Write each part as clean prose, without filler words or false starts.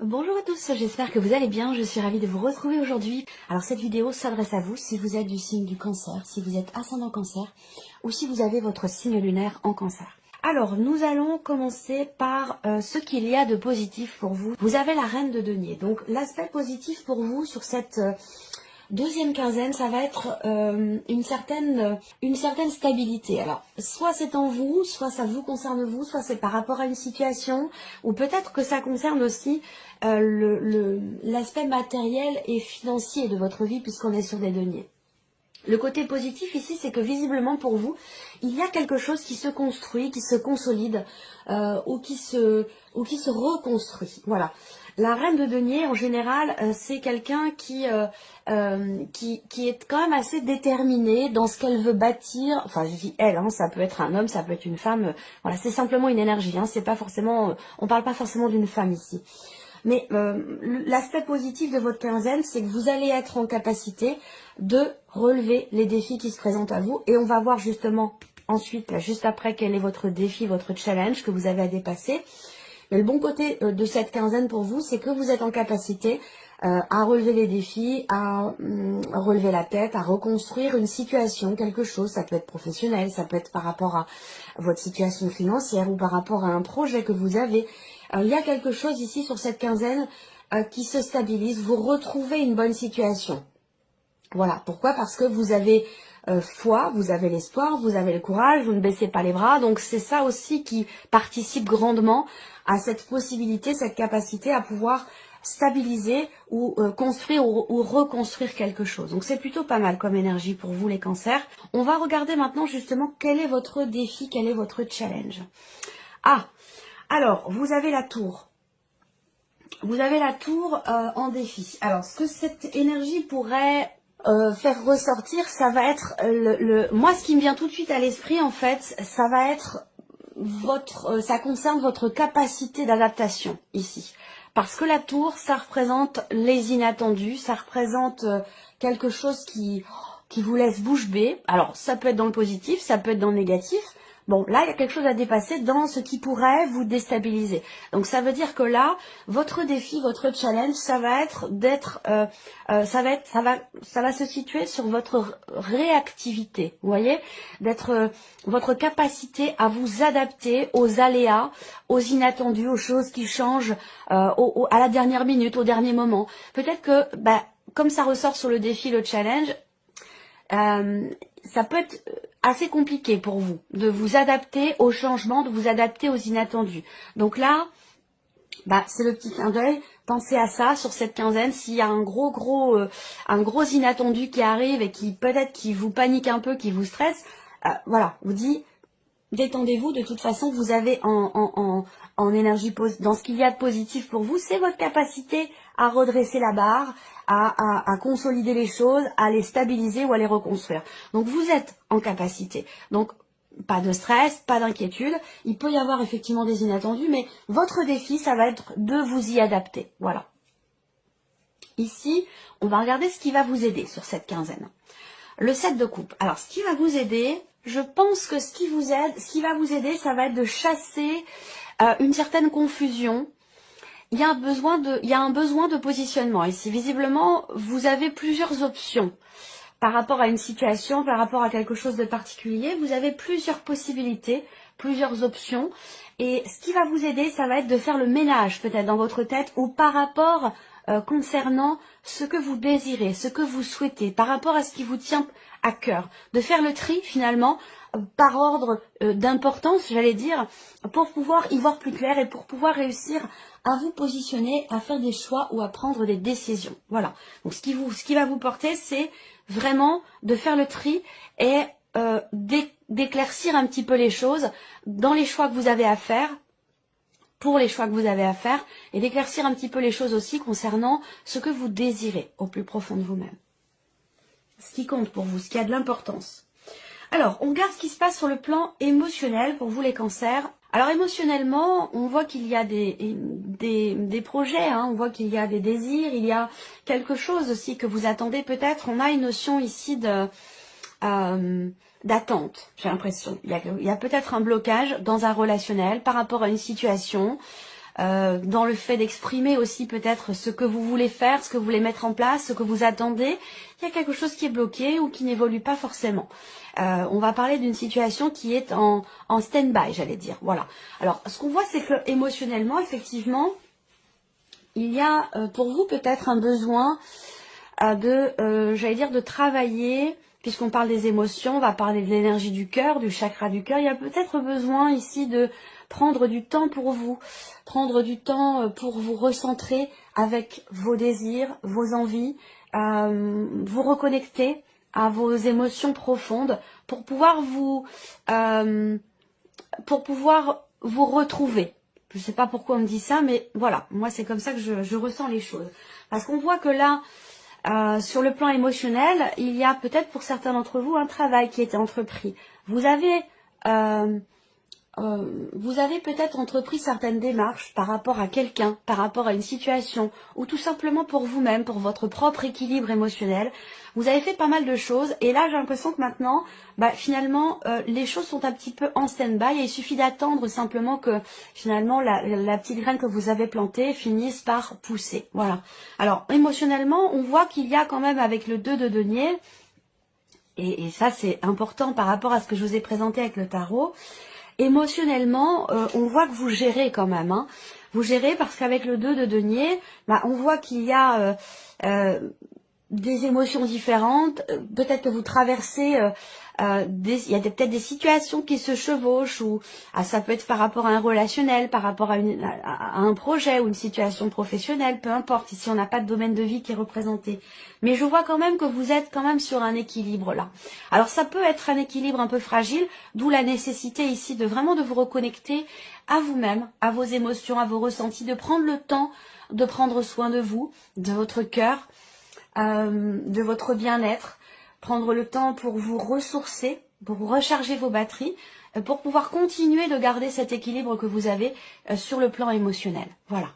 Bonjour à tous, j'espère que vous allez bien, je suis ravie de vous retrouver aujourd'hui. Alors cette vidéo s'adresse à vous si vous êtes du signe du cancer, si vous êtes ascendant cancer ou si vous avez votre signe lunaire en cancer. Alors nous allons commencer par ce qu'il y a de positif pour vous. Vous avez la reine de denier, donc l'aspect positif pour vous sur cette deuxième quinzaine, ça va être une certaine stabilité. Alors, soit c'est en vous, soit ça vous concerne vous, soit c'est par rapport à une situation, ou peut-être que ça concerne aussi l'aspect matériel et financier de votre vie, puisqu'on est sur des deniers. Le côté positif ici, c'est que visiblement pour vous, il y a quelque chose qui se construit, qui se consolide ou qui se reconstruit. Voilà. La reine de denier, en général, c'est quelqu'un qui est quand même assez déterminée dans ce qu'elle veut bâtir. Enfin, je dis elle, hein, ça peut être un homme, ça peut être une femme. Voilà, c'est simplement une énergie. Hein, c'est pas forcément, on parle pas forcément d'une femme ici. Mais l'aspect positif de votre quinzaine, c'est que vous allez être en capacité de relever les défis qui se présentent à vous. Et on va voir justement ensuite, là, juste après, quel est votre défi, votre challenge que vous avez à dépasser. Mais le bon côté de cette quinzaine pour vous, c'est que vous êtes en capacité à relever les défis, à relever la tête, à reconstruire une situation, quelque chose. Ça peut être professionnel, ça peut être par rapport à votre situation financière ou par rapport à un projet que vous avez. Il y a quelque chose ici sur cette quinzaine qui se stabilise. Vous retrouvez une bonne situation. Voilà. Pourquoi? Parce que vous avez foi, vous avez l'espoir, vous avez le courage, vous ne baissez pas les bras. Donc c'est ça aussi qui participe grandement à cette possibilité, cette capacité à pouvoir stabiliser ou construire ou reconstruire quelque chose. Donc c'est plutôt pas mal comme énergie pour vous les cancers. On va regarder maintenant justement quel est votre défi, quel est votre challenge. Ah, alors vous avez la tour. Vous avez la tour en défi. Alors ce que cette énergie pourrait faire ressortir, ça va être moi ce qui me vient tout de suite à l'esprit en fait, ça va être ça concerne votre capacité d'adaptation ici. Parce que la tour, ça représente les inattendus, ça représente quelque chose qui vous laisse bouche bée. Alors ça peut être dans le positif, ça peut être dans le négatif. Bon, là, il y a quelque chose à dépasser dans ce qui pourrait vous déstabiliser. Donc, ça veut dire que là, votre défi, votre challenge, ça va être d'être, ça va se situer sur votre réactivité. Vous voyez, d'être votre capacité à vous adapter aux aléas, aux inattendus, aux choses qui changent à la dernière minute, au dernier moment. Peut-être que, comme ça ressort sur le défi, le challenge, ça peut être assez compliqué pour vous de vous adapter aux changements, de vous adapter aux inattendus. Donc là, c'est le petit clin d'œil. Pensez à ça sur cette quinzaine. S'il y a un gros inattendu qui arrive et qui peut-être qui vous panique un peu, qui vous stresse, voilà, vous dit détendez-vous. De toute façon, vous avez en énergie dans ce qu'il y a de positif pour vous, c'est votre capacité à redresser la barre, à consolider les choses, à les stabiliser ou à les reconstruire. Donc vous êtes en capacité. Donc pas de stress, pas d'inquiétude. Il peut y avoir effectivement des inattendus, mais votre défi, ça va être de vous y adapter. Voilà. Ici, on va regarder ce qui va vous aider sur cette quinzaine. Le 7 de coupe. Alors, ce qui va vous aider, je pense que ce qui va vous aider, ça va être de chasser une certaine confusion. Il y a un besoin de positionnement. Ici, visiblement, vous avez plusieurs options par rapport à une situation, par rapport à quelque chose de particulier. Vous avez plusieurs possibilités, plusieurs options. Et ce qui va vous aider, ça va être de faire le ménage peut-être dans votre tête ou par rapport concernant ce que vous désirez, ce que vous souhaitez, par rapport à ce qui vous tient à cœur. De faire le tri finalement par ordre d'importance, j'allais dire, pour pouvoir y voir plus clair et pour pouvoir réussir à vous positionner, à faire des choix ou à prendre des décisions. Voilà. Donc ce qui va vous porter, c'est vraiment de faire le tri et d'éclaircir un petit peu les choses dans les choix que vous avez à faire, pour les choix que vous avez à faire, et d'éclaircir un petit peu les choses aussi concernant ce que vous désirez au plus profond de vous-même. Ce qui compte pour vous, ce qui a de l'importance. Alors, on regarde ce qui se passe sur le plan émotionnel pour vous les cancers. Alors émotionnellement, on voit qu'il y a des projets, hein, on voit qu'il y a des désirs, il y a quelque chose aussi que vous attendez peut-être. On a une notion ici d'attente, j'ai l'impression. Il y a peut-être un blocage dans un relationnel par rapport à une situation. dans le fait d'exprimer aussi peut-être ce que vous voulez faire, ce que vous voulez mettre en place, ce que vous attendez. Il y a quelque chose qui est bloqué ou qui n'évolue pas forcément. On va parler d'une situation qui est en stand-by, j'allais dire. Voilà. Alors, ce qu'on voit, c'est que émotionnellement, effectivement, il y a pour vous peut-être un besoin j'allais dire, de travailler, puisqu'on parle des émotions, on va parler de l'énergie du cœur, du chakra du cœur. Il y a peut-être besoin ici de prendre du temps pour vous, prendre du temps pour vous recentrer avec vos désirs, vos envies, vous reconnecter à vos émotions profondes pour pouvoir vous retrouver. Je ne sais pas pourquoi on me dit ça, mais voilà, moi c'est comme ça que je ressens les choses. Parce qu'on voit que là, sur le plan émotionnel, il y a peut-être pour certains d'entre vous un travail qui a été entrepris. Vous avez peut-être entrepris certaines démarches par rapport à quelqu'un, par rapport à une situation, ou tout simplement pour vous-même, pour votre propre équilibre émotionnel. Vous avez fait pas mal de choses, et là j'ai l'impression que maintenant, finalement, les choses sont un petit peu en stand-by, et il suffit d'attendre simplement que finalement la petite graine que vous avez plantée finisse par pousser. Voilà. Alors émotionnellement, on voit qu'il y a quand même avec le 2 de denier, et ça c'est important par rapport à ce que je vous ai présenté avec le tarot. Émotionnellement, on voit que vous gérez quand même. Hein. Vous gérez parce qu'avec le 2 de denier, on voit qu'il y a des émotions différentes. Peut-être que vous traversez, il y a peut-être des situations qui se chevauchent. Ou ça peut être par rapport à un relationnel, par rapport à un projet ou une situation professionnelle, peu importe. Ici, on n'a pas de domaine de vie qui est représenté. Mais je vois quand même que vous êtes quand même sur un équilibre là. Alors ça peut être un équilibre un peu fragile, d'où la nécessité ici de vraiment de vous reconnecter à vous-même, à vos émotions, à vos ressentis, de prendre le temps de prendre soin de vous, de votre cœur, de votre bien-être, prendre le temps pour vous ressourcer, pour recharger vos batteries, pour pouvoir continuer de garder cet équilibre que vous avez sur le plan émotionnel. Voilà.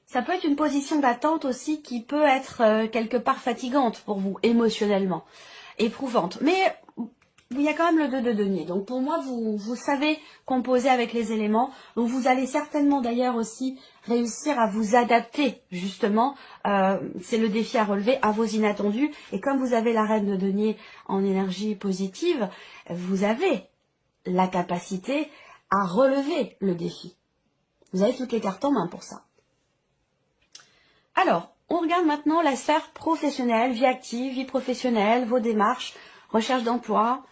Ça peut être une position d'attente aussi qui peut être quelque part fatigante pour vous, émotionnellement, éprouvante. Mais il y a quand même le 2 de denier. Donc pour moi, vous savez composer avec les éléments. Donc vous allez certainement d'ailleurs aussi réussir à vous adapter, justement. C'est le défi à relever à vos inattendus. Et comme vous avez la reine de denier en énergie positive, vous avez la capacité à relever le défi. Vous avez toutes les cartes en main pour ça. Alors, on regarde maintenant la sphère professionnelle, vie active, vie professionnelle, vos démarches, recherche d'emploi,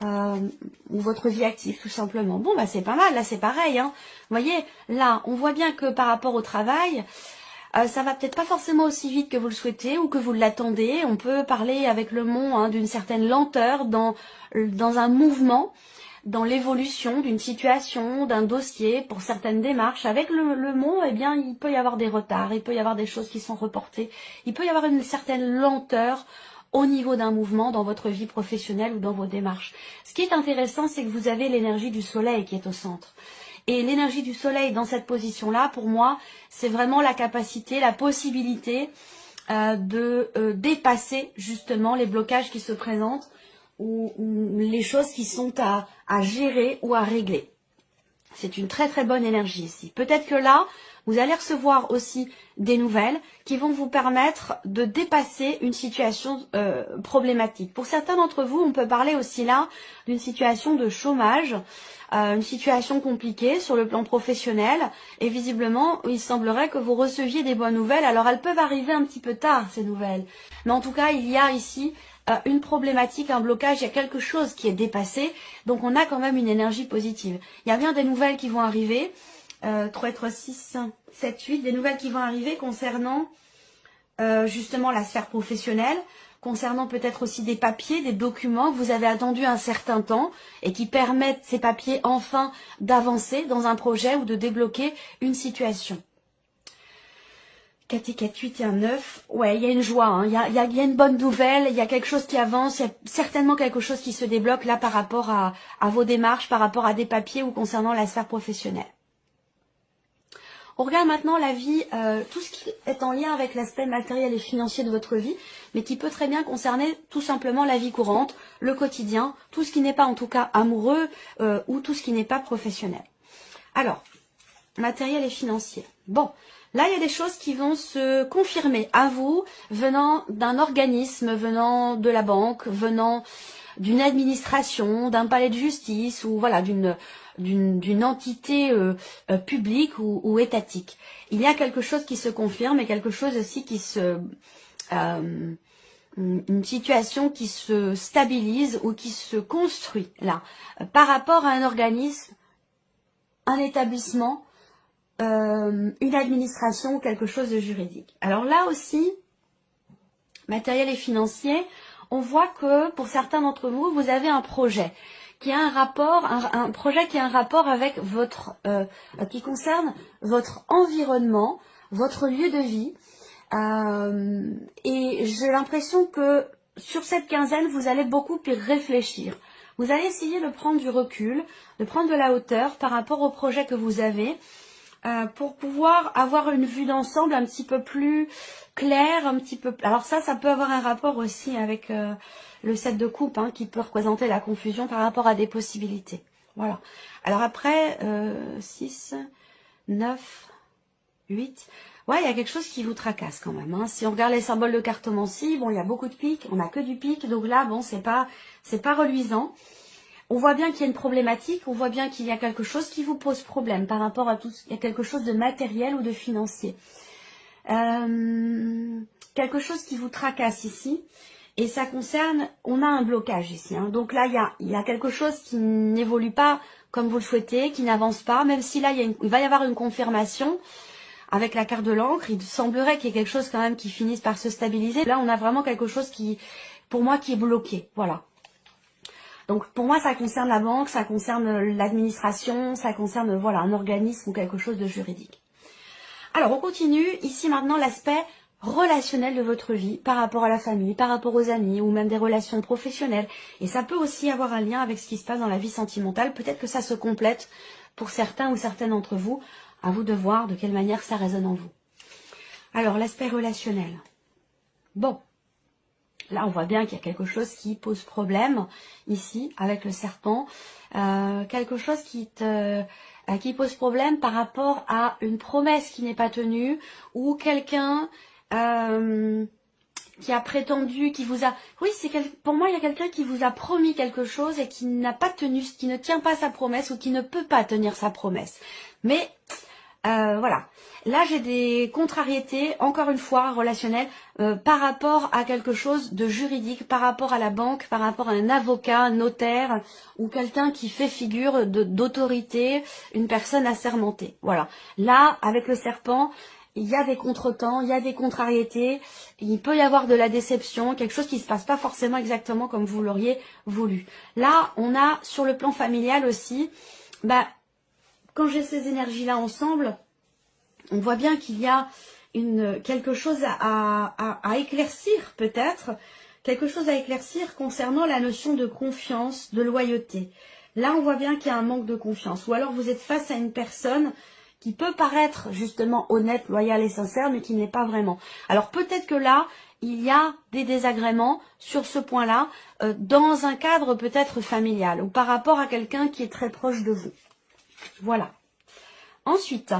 ou votre vie active tout simplement. Bon, c'est pas mal, là c'est pareil. Hein. Vous voyez, là, on voit bien que par rapport au travail, ça va peut-être pas forcément aussi vite que vous le souhaitez ou que vous l'attendez. On peut parler avec le mot d'une certaine lenteur dans un mouvement, dans l'évolution d'une situation, d'un dossier, pour certaines démarches. Avec le mot, eh bien, il peut y avoir des retards, il peut y avoir des choses qui sont reportées, il peut y avoir une certaine lenteur au niveau d'un mouvement dans votre vie professionnelle ou dans vos démarches. Ce qui est intéressant, c'est que vous avez l'énergie du soleil qui est au centre. Et l'énergie du soleil dans cette position-là, pour moi, c'est vraiment la capacité, la possibilité de dépasser justement les blocages qui se présentent ou les choses qui sont à gérer ou à régler. C'est une très très bonne énergie ici. Peut-être que là, vous allez recevoir aussi des nouvelles qui vont vous permettre de dépasser une situation problématique. Pour certains d'entre vous, on peut parler aussi là d'une situation de chômage, une situation compliquée sur le plan professionnel. Et visiblement, il semblerait que vous receviez des bonnes nouvelles. Alors elles peuvent arriver un petit peu tard, ces nouvelles. Mais en tout cas, il y a ici une problématique, un blocage, il y a quelque chose qui est dépassé, donc on a quand même une énergie positive. Il y a bien des nouvelles qui vont arriver, 3, 3, 6, 7, 8, des nouvelles qui vont arriver concernant justement la sphère professionnelle, concernant peut-être aussi des papiers, des documents que vous avez attendu un certain temps et qui permettent ces papiers enfin d'avancer dans un projet ou de débloquer une situation. 4 et 4, 8 et un 9, ouais, il y a une joie, hein. Il y a une bonne nouvelle, il y a quelque chose qui avance, il y a certainement quelque chose qui se débloque là par rapport à vos démarches, par rapport à des papiers ou concernant la sphère professionnelle. On regarde maintenant la vie, tout ce qui est en lien avec l'aspect matériel et financier de votre vie, mais qui peut très bien concerner tout simplement la vie courante, le quotidien, tout ce qui n'est pas en tout cas amoureux ou tout ce qui n'est pas professionnel. Alors, matériel et financier. Bon, là, il y a des choses qui vont se confirmer à vous, venant d'un organisme, venant de la banque, venant d'une administration, d'un palais de justice, ou voilà, d'une entité publique ou étatique. Il y a quelque chose qui se confirme et quelque chose aussi qui se... une situation qui se stabilise ou qui se construit là, par rapport à un organisme, un établissement, une administration, quelque chose de juridique. Alors là aussi, matériel et financier, on voit que pour certains d'entre vous, vous avez un projet qui a un rapport, un projet qui a un rapport avec votre, qui concerne votre environnement, votre lieu de vie. Et j'ai l'impression que sur cette quinzaine, vous allez beaucoup y réfléchir. Vous allez essayer de prendre du recul, de prendre de la hauteur par rapport au projet que vous avez, pour pouvoir avoir une vue d'ensemble un petit peu plus claire, un petit peu... Alors ça peut avoir un rapport aussi avec le 7 de coupe, hein, qui peut représenter la confusion par rapport à des possibilités. Voilà. Alors après, 6, 9, 8... Ouais, il y a quelque chose qui vous tracasse quand même. Hein. Si on regarde les symboles de cartomancie, bon, il y a beaucoup de piques, on n'a que du pique, donc là, bon, c'est pas reluisant. On voit bien qu'il y a une problématique, on voit bien qu'il y a quelque chose qui vous pose problème par rapport à tout, il y a quelque chose de matériel ou de financier. Quelque chose qui vous tracasse ici, et ça concerne, on a un blocage ici. Hein. Donc là, il y a quelque chose qui n'évolue pas comme vous le souhaitez, qui n'avance pas, même si là, il va y avoir une confirmation. Avec la carte de l'encre, il semblerait qu'il y ait quelque chose quand même qui finisse par se stabiliser. Là, on a vraiment quelque chose qui, pour moi, qui est bloqué. Voilà. Donc, pour moi, ça concerne la banque, ça concerne l'administration, ça concerne, voilà, un organisme ou quelque chose de juridique. Alors, on continue. Ici, maintenant, l'aspect relationnel de votre vie par rapport à la famille, par rapport aux amis ou même des relations professionnelles. Et ça peut aussi avoir un lien avec ce qui se passe dans la vie sentimentale. Peut-être que ça se complète pour certains ou certaines d'entre vous. À vous de voir de quelle manière ça résonne en vous. Alors, l'aspect relationnel. Bon, là, on voit bien qu'il y a quelque chose qui pose problème, ici, avec le serpent. Quelque chose qui pose problème par rapport à une promesse qui n'est pas tenue, ou quelqu'un qui a prétendu, qui vous a... Oui, pour moi, il y a quelqu'un qui vous a promis quelque chose et qui n'a pas tenu, qui ne tient pas sa promesse ou qui ne peut pas tenir sa promesse. Mais... voilà, là j'ai des contrariétés, encore une fois, relationnelles, par rapport à quelque chose de juridique, par rapport à la banque, par rapport à un avocat, un notaire, ou quelqu'un qui fait figure d'autorité, une personne assermentée. Voilà, là, avec le serpent, il y a des contretemps, il y a des contrariétés, il peut y avoir de la déception, quelque chose qui ne se passe pas forcément exactement comme vous l'auriez voulu. Là, on a, sur le plan familial aussi, quand j'ai ces énergies-là ensemble, on voit bien qu'il y a quelque chose à éclaircir peut-être, quelque chose à éclaircir concernant la notion de confiance, de loyauté. Là, on voit bien qu'il y a un manque de confiance. Ou alors vous êtes face à une personne qui peut paraître justement honnête, loyale et sincère, mais qui n'est pas vraiment. Alors peut-être que là, il y a des désagréments sur ce point-là, dans un cadre peut-être familial, ou par rapport à quelqu'un qui est très proche de vous. Voilà. Ensuite,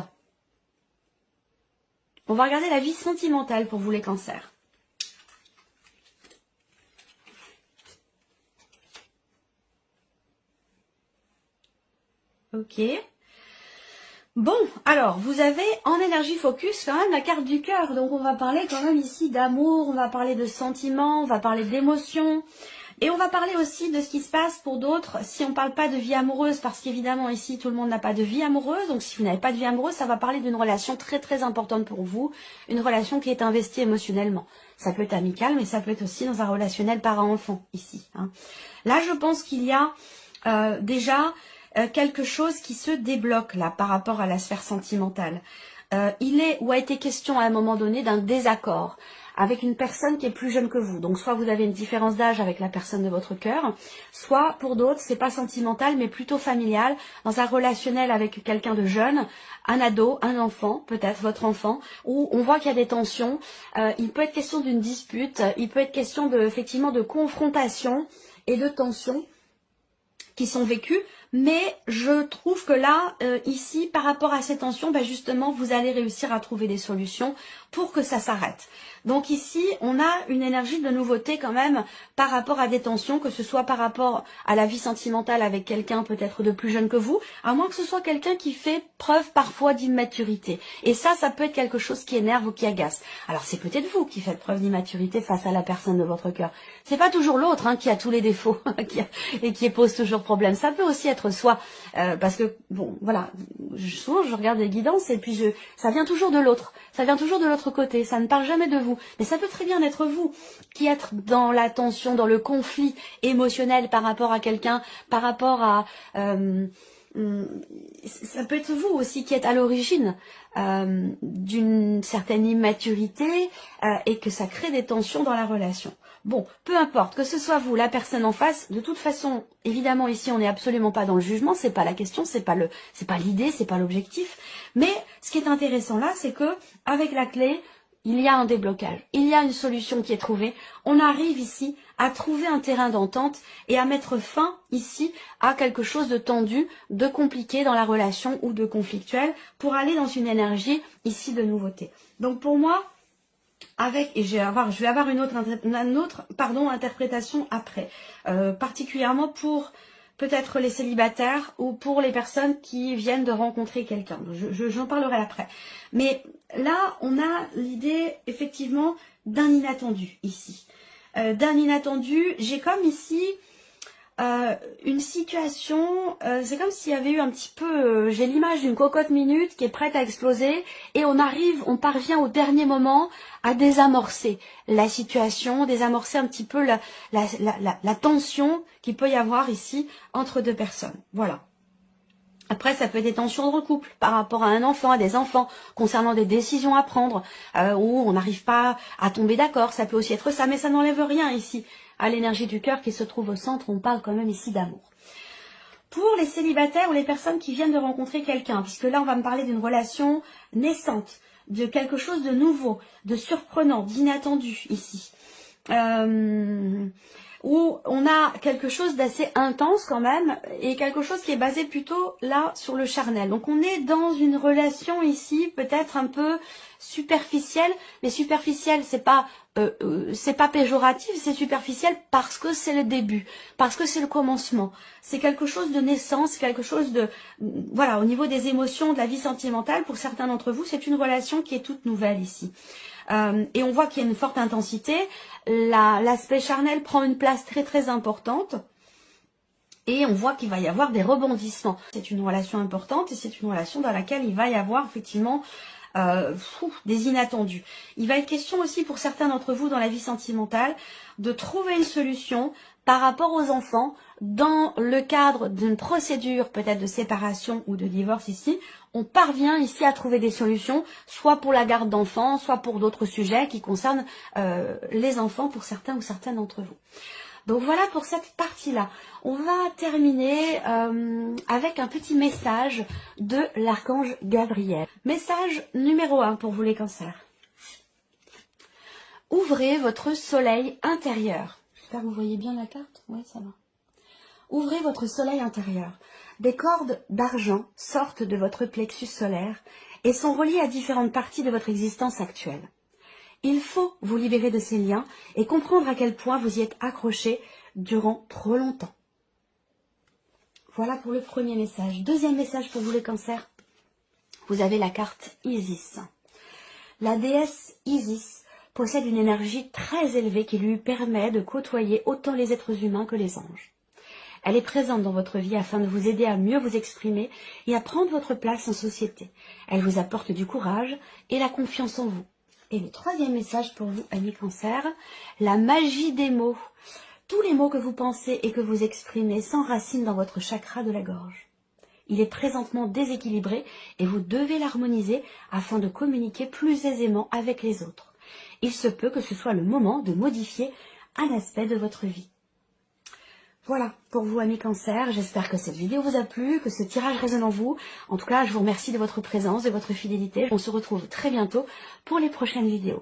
on va regarder la vie sentimentale pour vous les cancers. Ok. Bon, alors, vous avez en énergie focus quand même la carte du cœur. Donc, on va parler quand même ici d'amour, on va parler de sentiments, on va parler d'émotions. Et on va parler aussi de ce qui se passe pour d'autres si on ne parle pas de vie amoureuse, parce qu'évidemment ici tout le monde n'a pas de vie amoureuse, donc si vous n'avez pas de vie amoureuse, ça va parler d'une relation très très importante pour vous, une relation qui est investie émotionnellement. Ça peut être amical, mais ça peut être aussi dans un relationnel parent-enfant ici. Hein. Là je pense qu'il y a déjà quelque chose qui se débloque là par rapport à la sphère sentimentale. Il est ou a été question à un moment donné d'un désaccord avec une personne qui est plus jeune que vous. Donc soit vous avez une différence d'âge avec la personne de votre cœur, soit pour d'autres c'est pas sentimental mais plutôt familial, dans un relationnel avec quelqu'un de jeune, un ado, un enfant, peut-être votre enfant, où on voit qu'il y a des tensions. Il peut être question d'une dispute, il peut être question effectivement de confrontation et de tensions qui sont vécues Mais je trouve que là, ici, par rapport à ces tensions, ben justement, vous allez réussir à trouver des solutions pour que ça s'arrête. Donc ici, on a une énergie de nouveauté quand même par rapport à des tensions, que ce soit par rapport à la vie sentimentale avec quelqu'un peut-être de plus jeune que vous, à moins que ce soit quelqu'un qui fait preuve parfois d'immaturité. Et ça peut être quelque chose qui énerve ou qui agace. Alors c'est peut-être vous qui faites preuve d'immaturité face à la personne de votre cœur. C'est pas toujours l'autre qui a tous les défauts et qui pose toujours problème. Ça peut aussi être soi, parce que bon, voilà, souvent je regarde les guidances et puis ça vient toujours de l'autre. Ça vient toujours de l'autre côté, ça ne parle jamais de vous. Mais ça peut très bien être vous qui êtes dans la tension, dans le conflit émotionnel par rapport à quelqu'un, par rapport à... ça peut être vous aussi qui êtes à l'origine d'une certaine immaturité et que ça crée des tensions dans la relation. Bon, peu importe, que ce soit vous, la personne en face, de toute façon, évidemment ici on n'est absolument pas dans le jugement, c'est pas la question, c'est pas l'idée, c'est pas l'objectif. Mais ce qui est intéressant là, c'est que avec la clé, il y a un déblocage, il y a une solution qui est trouvée. On arrive ici à trouver un terrain d'entente et à mettre fin ici à quelque chose de tendu, de compliqué dans la relation ou de conflictuel pour aller dans une énergie ici de nouveauté. Donc pour moi, je vais avoir une autre interprétation après, particulièrement pour peut-être les célibataires ou pour les personnes qui viennent de rencontrer quelqu'un. J'en parlerai après. Mais là, on a l'idée effectivement d'un inattendu ici. D'un inattendu, j'ai comme ici une situation, c'est comme s'il y avait eu un petit peu, j'ai l'image d'une cocotte minute qui est prête à exploser et on parvient au dernier moment à désamorcer la situation, désamorcer un petit peu la tension qu'il peut y avoir ici entre deux personnes. Voilà. Après, ça peut être des tensions dans le couple, par rapport à un enfant, à des enfants, concernant des décisions à prendre, où on n'arrive pas à tomber d'accord. Ça peut aussi être ça, mais ça n'enlève rien ici à l'énergie du cœur qui se trouve au centre. On parle quand même ici d'amour. Pour les célibataires ou les personnes qui viennent de rencontrer quelqu'un, puisque là, on va me parler d'une relation naissante, de quelque chose de nouveau, de surprenant, d'inattendu ici. Où on a quelque chose d'assez intense quand même, et quelque chose qui est basé plutôt là sur le charnel. Donc on est dans une relation ici peut-être un peu superficielle, mais superficielle c'est pas péjoratif, c'est superficiel parce que c'est le début, parce que c'est le commencement. C'est quelque chose de naissance, quelque chose de... Voilà, au niveau des émotions, de la vie sentimentale, pour certains d'entre vous, c'est une relation qui est toute nouvelle ici. Et on voit qu'il y a une forte intensité, l'aspect charnel prend une place très très importante et on voit qu'il va y avoir des rebondissements. C'est une relation importante et c'est une relation dans laquelle il va y avoir effectivement des inattendus. Il va être question aussi pour certains d'entre vous dans la vie sentimentale de trouver une solution par rapport aux enfants dans le cadre d'une procédure peut-être de séparation ou de divorce ici. On parvient ici à trouver des solutions, soit pour la garde d'enfants, soit pour d'autres sujets qui concernent les enfants pour certains ou certaines d'entre vous. Donc voilà pour cette partie-là. On va terminer avec un petit message de l'archange Gabriel. Message numéro 1 pour vous les cancers. Ouvrez votre soleil intérieur. J'espère que vous voyez bien la carte. Oui, ça va. Ouvrez votre soleil intérieur. Des cordes d'argent sortent de votre plexus solaire et sont reliées à différentes parties de votre existence actuelle. Il faut vous libérer de ces liens et comprendre à quel point vous y êtes accroché durant trop longtemps. Voilà pour le premier message. Deuxième message pour vous les cancers. Vous avez la carte Isis. La déesse Isis possède une énergie très élevée qui lui permet de côtoyer autant les êtres humains que les anges. Elle est présente dans votre vie afin de vous aider à mieux vous exprimer et à prendre votre place en société. Elle vous apporte du courage et la confiance en vous. Et le troisième message pour vous, amis cancer, la magie des mots. Tous les mots que vous pensez et que vous exprimez s'enracinent dans votre chakra de la gorge. Il est présentement déséquilibré et vous devez l'harmoniser afin de communiquer plus aisément avec les autres. Il se peut que ce soit le moment de modifier un aspect de votre vie. Voilà pour vous amis cancer, j'espère que cette vidéo vous a plu, que ce tirage résonne en vous. En tout cas, je vous remercie de votre présence, de votre fidélité. On se retrouve très bientôt pour les prochaines vidéos.